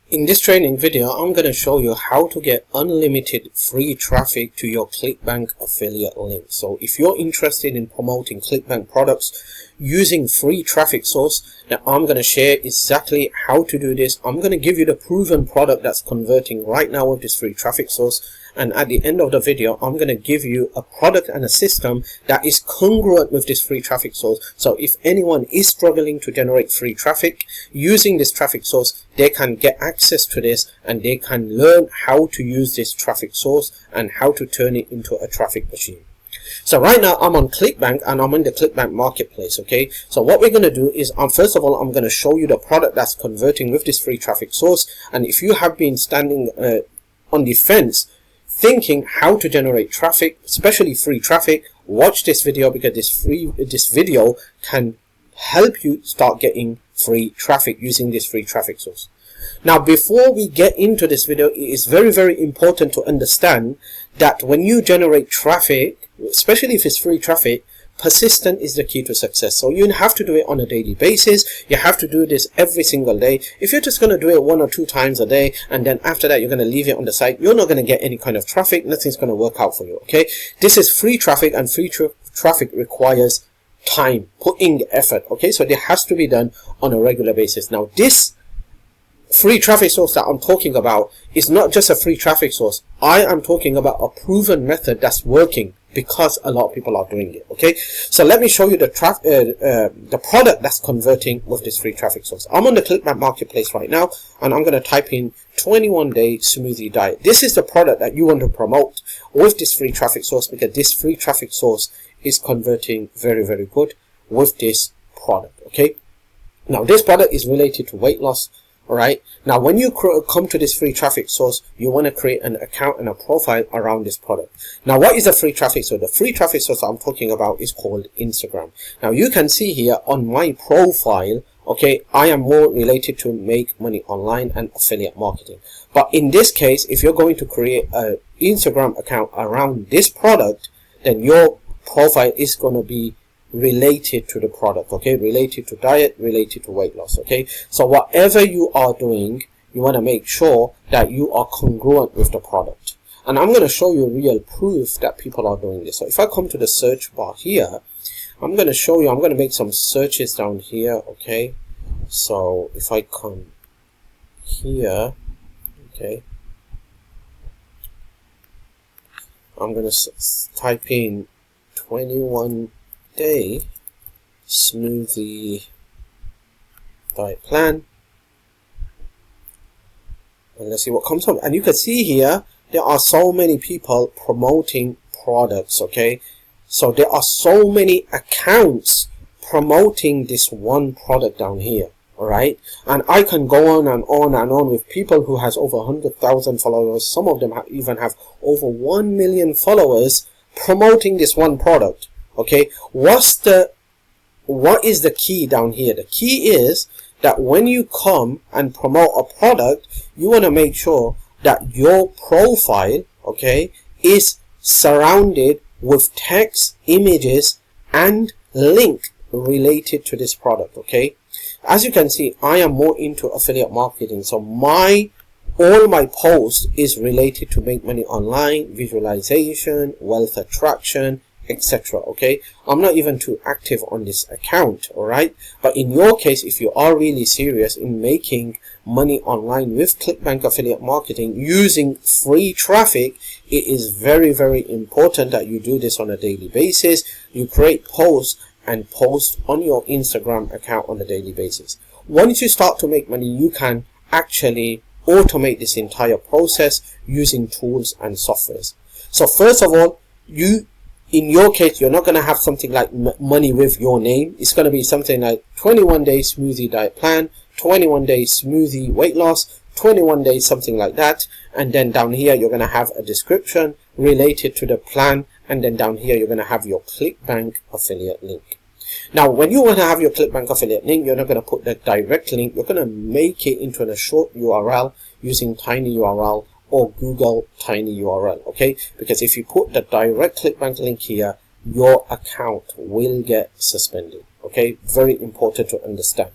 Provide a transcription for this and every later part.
In this training video, I'm going to show you how to get unlimited free traffic to your Clickbank affiliate link. So if you're interested in promoting Clickbank products using free traffic source, then I'm going to share exactly how to do this. I'm going to give you the proven product that's converting right now with this free traffic source. And at the end of the video, I'm going to give you a product and a system that is congruent with this free traffic source. So if anyone is struggling to generate free traffic using this traffic source, they can get access to this and they can learn how to use this traffic source and how to turn it into a traffic machine. So right now I'm on Clickbank and I'm in the Clickbank marketplace. Okay, so what we're going to do is first of all, I'm going to show you the product that's converting with this free traffic source. And if you have been standing on the fence thinking how to generate traffic, especially free traffic, watch this video, because this video can help you start getting free traffic using this free traffic source. Now, before we get into this video, it is very, very important to understand that when you generate traffic, especially if it's free traffic, persistent is the key to success. So you have to do it on a daily basis. You have to do this every single day. If you're just going to do it 1 or 2 times a day and then after that you're going to leave it on the site, you're not going to get any kind of traffic. Nothing's going to work out for you. Okay, this is free traffic, and free traffic requires time, putting effort. Okay, so it has to be done on a regular basis. Now, this free traffic source that I'm talking about is not just a free traffic source. I am talking about a proven method that's working, because a lot of people are doing it. Okay, so let me show you the product that's converting with this free traffic source. I'm on the Clickbank marketplace right now, and I'm going to type in 21-day smoothie diet. This is the product that you want to promote with this free traffic source, because this free traffic source is converting very, very good with this product. Okay, now this product is related to weight loss. Alright, now when you come to this free traffic source, you want to create an account and a profile around this product. Now, what is a free traffic source? The free traffic source I'm talking about is called Instagram. Now, you can see here on my profile, okay, I am more related to make money online and affiliate marketing. But in this case, if you're going to create an Instagram account around this product, then your profile is going to be related to the product. Okay, related to diet, related to weight loss. Okay, so whatever you are doing, you want to make sure that you are congruent with the product. And I'm going to show you real proof that people are doing this. So if I come to the search bar here, I'm going to show you, I'm going to make some searches down here. Okay, so if I come here, okay, I'm going to type in 21-day smoothie diet plan, and let's see what comes up. And you can see here there are so many people promoting products. Okay, so there are so many accounts promoting this one product down here. All right, and I can go on and on and on with people who has over 100,000 followers. Some of them even have over 1 million followers promoting this one product. Okay, what is the key down here? The key is that when you come and promote a product, you want to make sure that your profile, okay, is surrounded with text, images, and link related to this product. Okay, as you can see, I am more into affiliate marketing, so all my posts is related to make money online, visualization, wealth attraction, etc. Okay, I'm not even too active on this account. All right, but in your case, if you are really serious in making money online with Clickbank affiliate marketing using free traffic, it is very, very important that you do this on a daily basis. You create posts and post on your Instagram account on a daily basis. Once you start to make money, you can actually automate this entire process using tools and softwares. So first of all, in your case, you're not going to have something like money with your name. It's going to be something like 21-day smoothie diet plan, 21-day smoothie weight loss, 21 days, something like that. And then down here, you're going to have a description related to the plan. And then down here, you're going to have your Clickbank affiliate link. Now, when you want to have your Clickbank affiliate link, you're not going to put the direct link. You're going to make it into a short URL using tinyurl or Google Tiny URL. Okay, because if you put the direct Clickbank link here, your account will get suspended. Okay, very important to understand.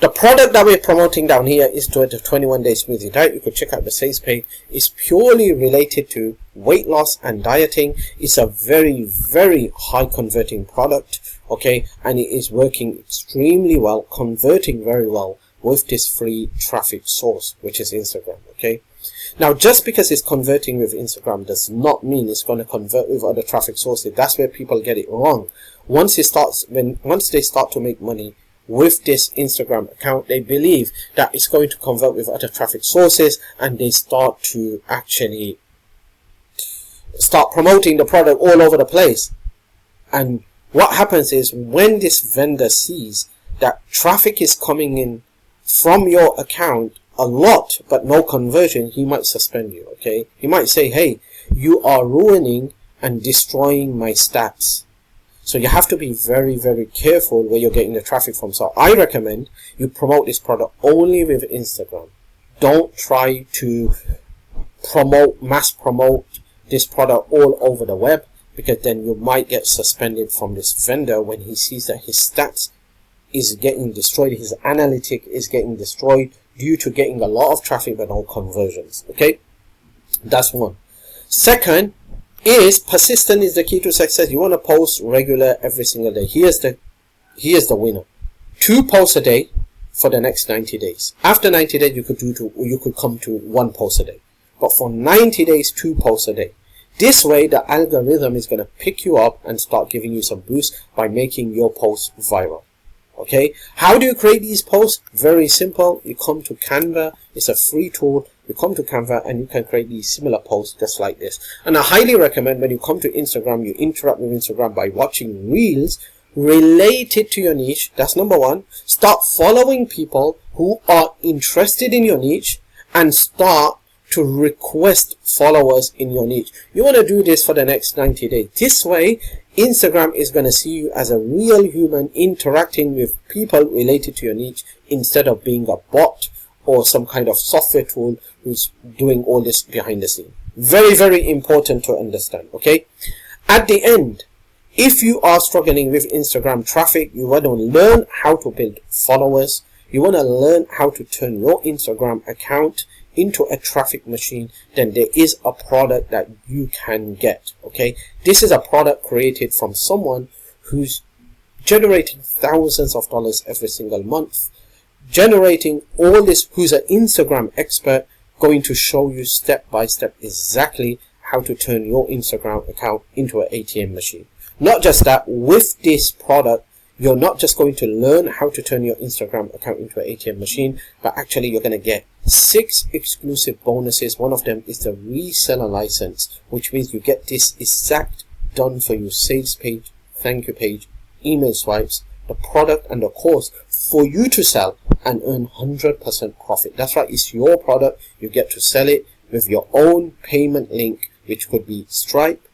The product that we're promoting down here is the 21-day smoothie diet. You could check out the sales page. It's purely related to weight loss and dieting. It's a very, very high converting product, okay, and it is working extremely well, converting very well with this free traffic source, which is Instagram, okay. Now, just because it's converting with Instagram does not mean it's going to convert with other traffic sources. That's where people get it wrong. Once they start to make money with this Instagram account, they believe that it's going to convert with other traffic sources, and they start to actually start promoting the product all over the place. And what happens is, when this vendor sees that traffic is coming in from your account a lot but no conversion, he might suspend you, okay. He might say, hey, you are ruining and destroying my stats. So you have to be very, very careful where you're getting the traffic from. So I recommend you promote this product only with Instagram. Don't try to mass promote this product all over the web, because then you might get suspended from this vendor when he sees that his stats is getting destroyed, his analytic is getting destroyed due to getting a lot of traffic but no conversions, okay. That's one. Second is persistent is the key to success. You want to post regular every single day. Here's the winner. 2 posts a day for the next 90 days. After 90 days, you could come to 1 post a day. But for 90 days, 2 posts a day. This way, the algorithm is going to pick you up and start giving you some boost by making your posts viral. Okay, how do you create these posts? Very simple. You come to Canva. It's a free tool. You come to Canva and you can create these similar posts just like this. And I highly recommend, when you come to Instagram, you interact with Instagram by watching reels related to your niche. That's number one. Start following people who are interested in your niche and start to request followers in your niche. You want to do this for the next 90 days. This way, Instagram is going to see you as a real human interacting with people related to your niche, instead of being a bot or some kind of software tool who's doing all this behind the scene. Very, very important to understand, okay? At the end, if you are struggling with Instagram traffic, you want to learn how to build followers, you want to learn how to turn your Instagram account into a traffic machine, then there is a product that you can get, okay? This is a product created from someone who's generating thousands of dollars every single month, generating all this, who's an Instagram expert, going to show you step by step exactly how to turn your Instagram account into an ATM machine. Not just that, with this product, you're not just going to learn how to turn your Instagram account into an ATM machine, but actually you're going to get 6 exclusive bonuses. One of them is the reseller license, which means you get this exact done for you sales page, thank you page, email swipes, the product and the course for you to sell and earn 100% profit. That's right, it's your product. You get to sell it with your own payment link, which could be Stripe,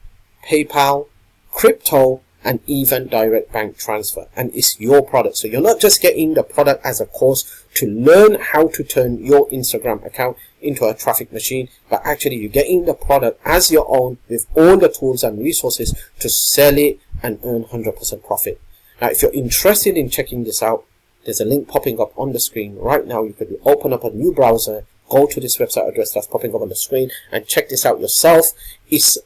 PayPal, crypto, and even direct bank transfer, and it's your product. So you're not just getting the product as a course to learn how to turn your Instagram account into a traffic machine, but actually you're getting the product as your own with all the tools and resources to sell it and earn 100% profit. Now, if you're interested in checking this out, there's a link popping up on the screen right now. You could open up a new browser, go to this website address that's popping up on the screen, and check this out yourself. It's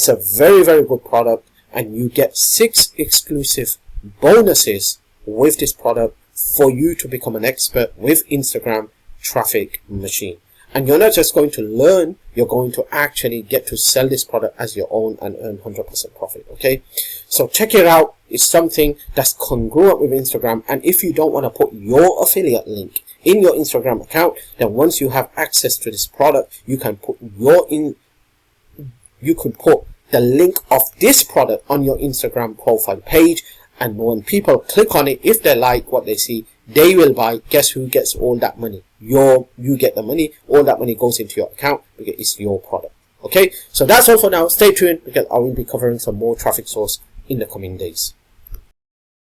a very, very good product, and you get 6 exclusive bonuses with this product for you to become an expert with Instagram traffic machine. And you're not just going to learn, you're going to actually get to sell this product as your own and earn 100% profit, okay? So check it out. It's something that's congruent with Instagram. And if you don't want to put your affiliate link in your Instagram account, then once you have access to this product, you can put the link of this product on your Instagram profile page, and when people click on it, if they like what they see, they will buy. Guess who gets all that money? You get the money. All that money goes into your account because it's your product. Okay, so that's all for now. Stay tuned because I will be covering some more traffic source in the coming days.